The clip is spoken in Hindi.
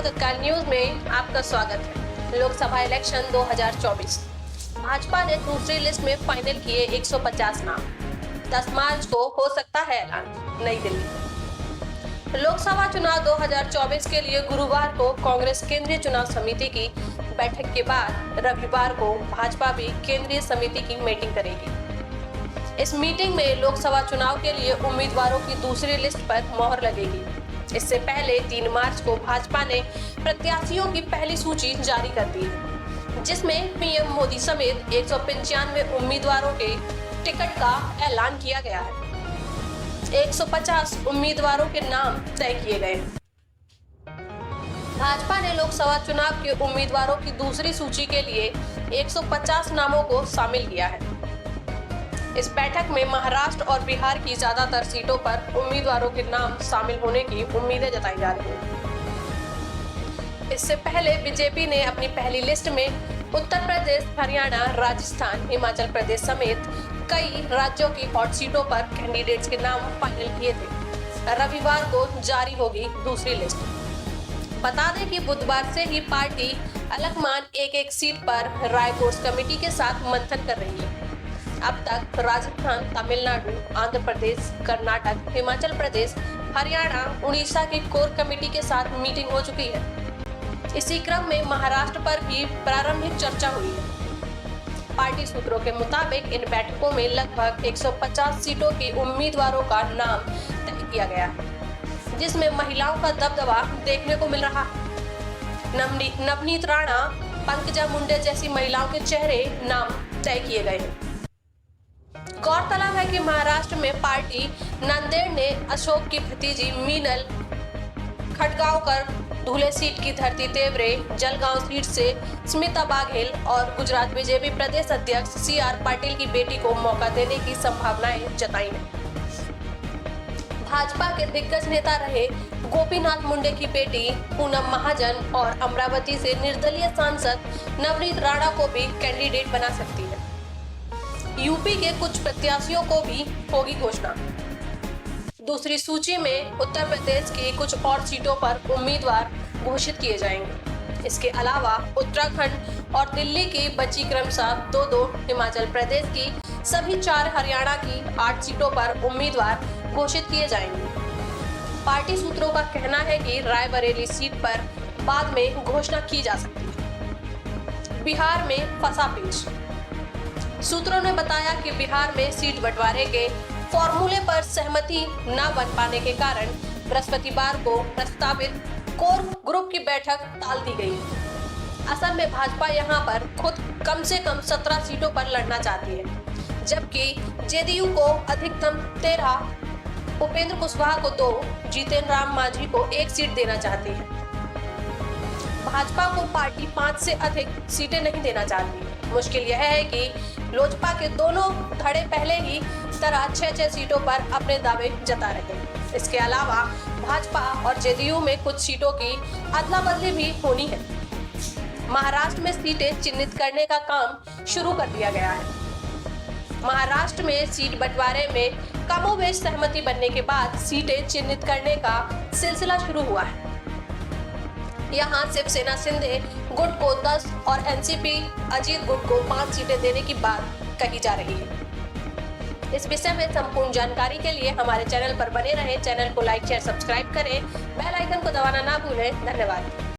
देखो तत्काल न्यूज में आपका स्वागत है। लोकसभा इलेक्शन 2024 भाजपा ने दूसरी लिस्ट में फाइनल किए 150 नाम। 10 मार्च को हो सकता है ऐलान। नई दिल्ली। लोकसभा चुनाव 2024 के लिए गुरुवार को कांग्रेस केंद्रीय चुनाव समिति की बैठक के बाद रविवार को भाजपा भी केंद्रीय समिति की मीटिंग करेगी। इस मीटिंग में लोकसभा चुनाव के लिए उम्मीदवारों की दूसरी लिस्ट पर मोहर लगेगी। इससे पहले 3 मार्च को भाजपा ने प्रत्याशियों की पहली सूची जारी कर दी है, जिसमें पीएम मोदी समेत 195 उम्मीदवारों के टिकट का ऐलान किया गया है। 150 उम्मीदवारों के नाम तय किए गए। भाजपा ने लोकसभा चुनाव के उम्मीदवारों की दूसरी सूची के लिए 150 नामों को शामिल किया है। इस बैठक में महाराष्ट्र और बिहार की ज्यादातर सीटों पर उम्मीदवारों के नाम शामिल होने की उम्मीदें जताई जा रही हैं। इससे पहले बीजेपी ने अपनी पहली लिस्ट में उत्तर प्रदेश, हरियाणा, राजस्थान, हिमाचल प्रदेश समेत कई राज्यों की हॉट सीटों पर कैंडिडेट्स के नाम फाइनल किए थे। रविवार को जारी होगी दूसरी लिस्ट। बता दें कि बुधवार से ही पार्टी अलकमान एक सीट पर राय कोर्स कमेटी के साथ मंथन कर रही है। अब तक राजस्थान, तमिलनाडु, आंध्र प्रदेश, कर्नाटक, हिमाचल प्रदेश, हरियाणा, उड़ीसा की कोर कमेटी के साथ मीटिंग हो चुकी है। इसी क्रम में महाराष्ट्र पर भी प्रारंभिक चर्चा हुई है। पार्टी सूत्रों के मुताबिक इन बैठकों में लगभग 150 सीटों के उम्मीदवारों का नाम तय किया गया है, जिसमें महिलाओं का दबदबा देखने को मिल रहा है। नवनीत राणा, पंकजा मुंडे जैसी महिलाओं के चेहरे नाम तय किए गए हैं। गौरतलब है कि महाराष्ट्र में पार्टी नांदेड़ ने अशोक की भतीजी मीनल खटगांवकर, धुले सीट की धरती तेवरे, जलगांव सीट से स्मिता बाघेल और गुजरात बीजेपी प्रदेश अध्यक्ष CR पाटिल की बेटी को मौका देने की संभावनाएं जताई हैं। भाजपा के दिग्गज नेता रहे गोपीनाथ मुंडे की बेटी पूनम महाजन और अमरावती से निर्दलीय सांसद नवनीत राणा को भी कैंडिडेट बना सकती है। यूपी के कुछ प्रत्याशियों को भी होगी घोषणा। दूसरी सूची में उत्तर प्रदेश की कुछ और सीटों पर उम्मीदवार घोषित किए जाएंगे। इसके अलावा उत्तराखंड और दिल्ली की बची क्रमशः 2-2, हिमाचल प्रदेश की सभी 4, हरियाणा की 8 सीटों पर उम्मीदवार घोषित किए जाएंगे। पार्टी सूत्रों का कहना है कि रायबरेली सीट पर बाद में घोषणा की जा सकती है। बिहार में फंसा पेच। सूत्रों ने बताया कि बिहार में सीट बंटवारे के फॉर्मूले पर सहमति न बन पाने के कारण बृहस्पतिवार को प्रस्तावित कोर ग्रुप की बैठक टाल दी गई। असम में भाजपा यहां पर खुद कम से कम 17 सीटों पर लड़ना चाहती है, जबकि जेडीयू को अधिकतम 13, उपेंद्र कुशवाहा को 2, जीतन राम मांझी को 1 सीट देना चाहती है। भाजपा को पार्टी 5 से अधिक सीटें नहीं देना चाहती। मुश्किल यह है कि लोजपा के दोनों धड़े पहले ही तरह 6-6 सीटों पर अपने दावे जता रहे हैं। इसके अलावा भाजपा और जेडीयू में कुछ सीटों की अदला बदली भी होनी है। महाराष्ट्र में सीटें चिन्हित करने का काम शुरू कर दिया गया है। महाराष्ट्र में सीट बंटवारे में कमोबेश सहमति बनने के बाद सीटें चिन्हित करने का सिलसिला शुरू हुआ है। यहाँ शिवसेना शिंदे गुट को 10 और एनसीपी अजीत गुट को 5 सीटें देने की बात कही जा रही है। इस विषय में संपूर्ण जानकारी के लिए हमारे चैनल पर बने रहें। चैनल को लाइक, शेयर, सब्सक्राइब करें। बेल आइकन को दबाना ना भूलें। धन्यवाद।